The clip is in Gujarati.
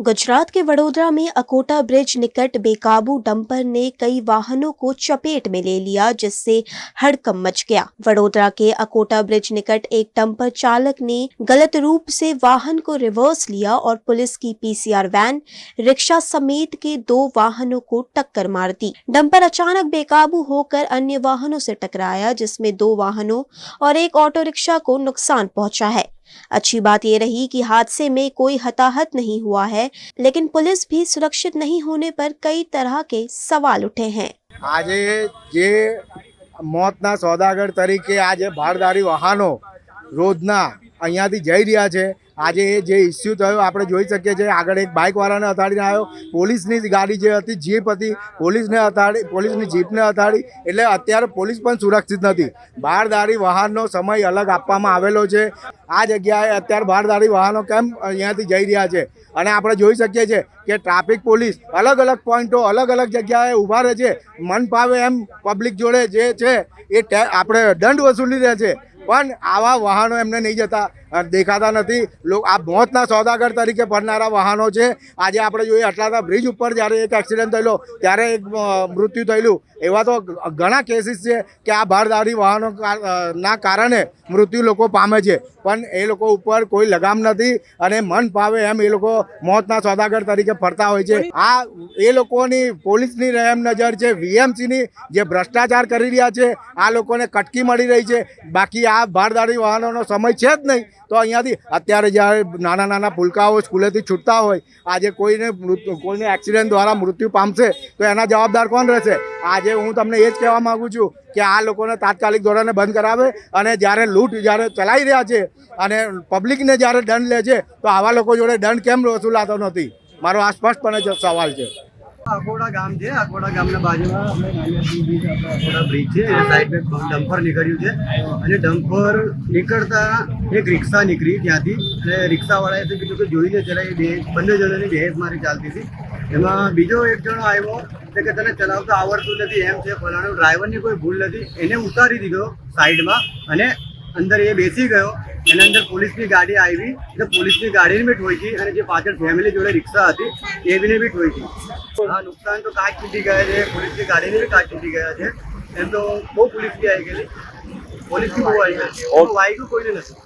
गुजरात के वडोदरा में अकोटा ब्रिज निकट बेकाबू डंपर ने कई वाहनों को चपेट में ले लिया, जिससे हड़कंप मच गया। वडोदरा के अकोटा ब्रिज निकट एक डंपर चालक ने गलत रूप से वाहन को रिवर्स लिया और पुलिस की पीसीआर वैन, रिक्शा समेत के 2 वाहनों को टक्कर मार दी। डंपर अचानक बेकाबू होकर अन्य वाहनों से टकराया, जिसमें 2 वाहनों और एक ऑटो रिक्शा को नुकसान पहुंचा है। अच्छी बात यह रही कि हादसे में कोई हताहत नहीं हुआ है, लेकिन पुलिस भी सुरक्षित नहीं होने पर कई तरह के सवाल उठे हैं। आज जे मौतना सौदागर तरीके आज भारदारी वाहनों रोजना અહીંયાથી જઈ રહ્યા છે। આજે જે ઇસ્યુ થયો આપણે જોઈ શકીએ છીએ। આગળ એક બાઇકવાળાને અથાડીને આવ્યો, પોલીસની ગાડી જે હતી જીપ હતી, પોલીસની જીપને અથાડી। એટલે અત્યારે પોલીસ પણ સુરક્ષિત નથી। ભારદારી વાહનનો સમય અલગ આપવામાં આવેલો છે। આ જગ્યાએ અત્યારે ભારદારી વાહનો કેમ અહીંયાથી જઈ રહ્યા છે અને આપણે જોઈ શકીએ છીએ કે ટ્રાફિક પોલીસ અલગ અલગ પોઈન્ટો અલગ અલગ જગ્યાએ ઊભા રહે છે। મન ફાવે એમ પબ્લિક જોડે જે છે એ આપણે દંડ વસૂલી રહે છે, પણ આવા વાહનો એમને નહીં જતા દેખાતા નથી। આ મોતના સોદાગર તરીકે ફરનારા વાહનો છે। આજે આપણે જોઈએ અટલાદા બ્રિજ ઉપર જ્યારે એક એક્સિડન્ટ થયેલો ત્યારે એક મૃત્યુ થયેલું। એવા તો ઘણા કેસીસ છે કે આ ભારદારી વાહનો ના કારણે મૃત્યુ લોકો પામે છે, પણ એ લોકો ઉપર કોઈ લગામ નથી અને મન ફાવે એમ એ લોકો મોતના સોદાગર તરીકે ફરતા હોય છે। આ એ લોકોની પોલીસની રહેમ નજર છે, વીએમસીની જે ભ્રષ્ટાચાર કરી રહ્યા છે, આ લોકોને કટકી મળી રહી છે। બાકી આ ભારદારી વાહનોનો સમય છે જ નહીં। તો અહીંયાથી અત્યારે જ્યારે નાના નાના પુલકાઓ સ્કૂલેથી છૂટતા હોય, આજે કોઈને એક્સિડન્ટ દ્વારા મૃત્યુ પામશે તો એના જવાબદાર કોણ રહેશે? આજે હું તમને એ જ કહેવા માગું છું કે આ લોકોને તાત્કાલિક ધોરણે બંધ કરાવે અને જ્યારે લૂંટ જ્યારે ચલાવી રહ્યા છે અને પબ્લિકને જ્યારે દંડ લે છે તો આવા લોકો જોડે દંડ કેમ વસૂલાતો નથી? મારો આ સ્પષ્ટપણે સવાલ છે। अकोटा गाम है। अकोटा गाम बाजू में अकोटा ब्रिज है। साइड में डम्पर निकळ्યું છે અને ડમ્પર નીકળતા એક રિક્ષા નીકળી ત્યાંથી અને રિક્ષાવાળાએ તો કીધું કે જોઈને ચલાવી દે। બંને જણાની બહેસ મારી ચાલતી હતી। એમાં બીજો એક જણો આવ્યો કે તને ચલાવતા આવડતું નથી એમ છે ફલાણું। ડ્રાઈવરની કોઈ ભૂલ નથી, એને ઉતારી દીધો સાઈડમાં અને અંદર એ બેસી ગયો। એના અંદર પોલીસની ગાડી આવી એટલે પોલીસની ગાડીને બી ઠોકી અને જે પાછળ ફેમિલી જોડે રિક્ષા હતી એને બી ઠોકી। હા, નુકસાન તો કાચ તૂટી ગયા છે, પોલીસની ગાડીને બી કાચ તૂટી ગયા છે। એમ તો બહુ પોલીસ બી આવી ગયેલી, પોલીસ બી બહુ આવી ગઈ, વાગ્યું કોઈને નથી।